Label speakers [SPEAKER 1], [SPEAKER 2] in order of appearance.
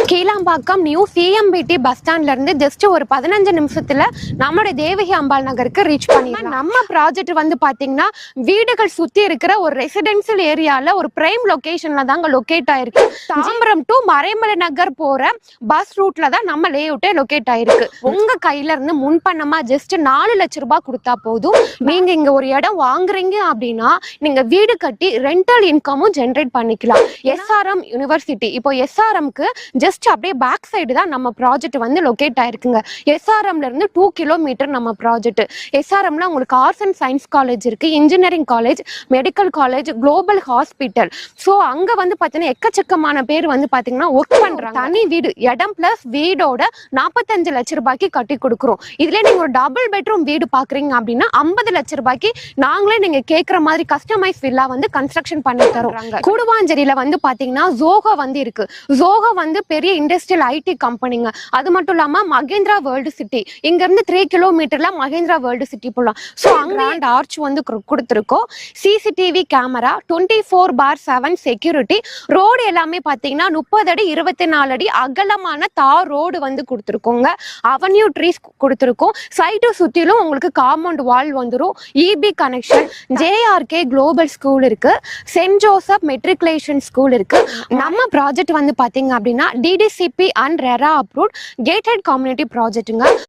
[SPEAKER 1] Kilambakkam new CMBT bus ஸ்டாண்ட்ல இருந்து just ஒரு 15 நிமிஷத்துல நம்மளுடைய தேவகி அம்பாள் நகருக்கு ரீச் பண்ணிடலாம். நம்ம ப்ராஜெக்ட் வந்து பாத்தீங்கன்னா வீடுகள் சுத்தி இருக்கிற ஒரு ரெசிடென்சியல் ஏரியால ஒரு பிரைம் லொகேஷன்ல தாங்க லொகேட் ஆயிருக்கு. தாம்பரம் டு மறைமலை நகர் போற பஸ் ரூட்ல தான் நம்ம லே அவுட்டே லொகேட் ஆயிருக்கு. உங்க கையில இருந்து முன்பணமா ஜஸ்ட் 4 லட்சம் ரூபாய் கொடுத்தா போதும். நீங்க இங்க ஒரு இடம் வாங்குறீங்க அப்படின்னா நீங்க வீடு கட்டி ரெண்டல் இன்கமும் ஜென்ரேட் பண்ணிக்கலாம். எஸ்ஆர்எம் யூனிவர்சிட்டி, இப்போ எஸ்ஆர்எம்க்கு ஜஸ்ட் அப்படியே பேக் சைடு தான் நம்ம ப்ராஜெக்ட் வந்து லொகேட் ஆயிருக்குங்க. எஸ்ஆர்எம்ல இருந்து 2 கிலோமீட்டர் நம்ம ப்ராஜெக்ட். எஸ்ஆர்எம்ல உங்களுக்கு ஆர்ட்ஸ் அண்ட் சயின்ஸ் காலேஜ் இருக்கு, engineering college, medical college, global hospital. So அங்க வந்து பாத்தீங்கன்னா எக்கச்சக்கமான பேர் வந்து பாத்தீங்கன்னா ஒர்க் பண்றாங்க. தனி வீடு இடம் பிளஸ் வீடோட 45 லட்சம் ரூபாய்க்கு கட்டி கொடுக்குறோம். இதுல நீங்க ஒரு டபுள் பெட்ரூம் வீடு பாக்குறீங்க அப்படின்னா 50 லட்சம் ரூபாய்க்கு நாங்களே நீங்க கேட்கற மாதிரி கஸ்டமைஸ் வில்லா வந்து கன்ஸ்ட்ரக்ஷன் பண்ணி தரோம். கூடுவாஞ்சேரியில வந்து பாத்தீங்கன்னா ஜோகோ வந்து இருக்கு. ஜோகோ வந்து பெரிய இண்டஸ்ட்ரியல் ஐடி கம்பெனிங்க. அது மட்டும் இல்லாம மகேந்திரா வேர்ல்டு சிட்டி, இங்க இருந்து 3 கிலோமீட்டர்ல மகேந்திரா வேர்ல்டு சிட்டி போலாம். ஸோ அங்க ஆர்ச் வந்து கொடுத்துருக்கோம். CCTV camera, 24/7 security. ரோடு எல்லாமே பாத்தீங்கன்னா 30 அடி 24 அடி அகலமான தார் ரோடு வந்து கொடுத்துருக்கோங்க. அவென்யூ ட்ரீஸ் கொடுத்துருக்கோம். சைட்டு சுத்திலும் உங்களுக்கு காம்பவுண்ட் வால் வந்துடும். EB connection, JRK global school இருக்கு, சென்ட் ஜோசப் மெட்ரிகுலேஷன் ஸ்கூல் இருக்கு. நம்ம ப்ராஜெக்ட் வந்து பாத்தீங்க அப்படின்னா DTCP and RERA approved gated community ப்ராஜெக்ட்டுங்க.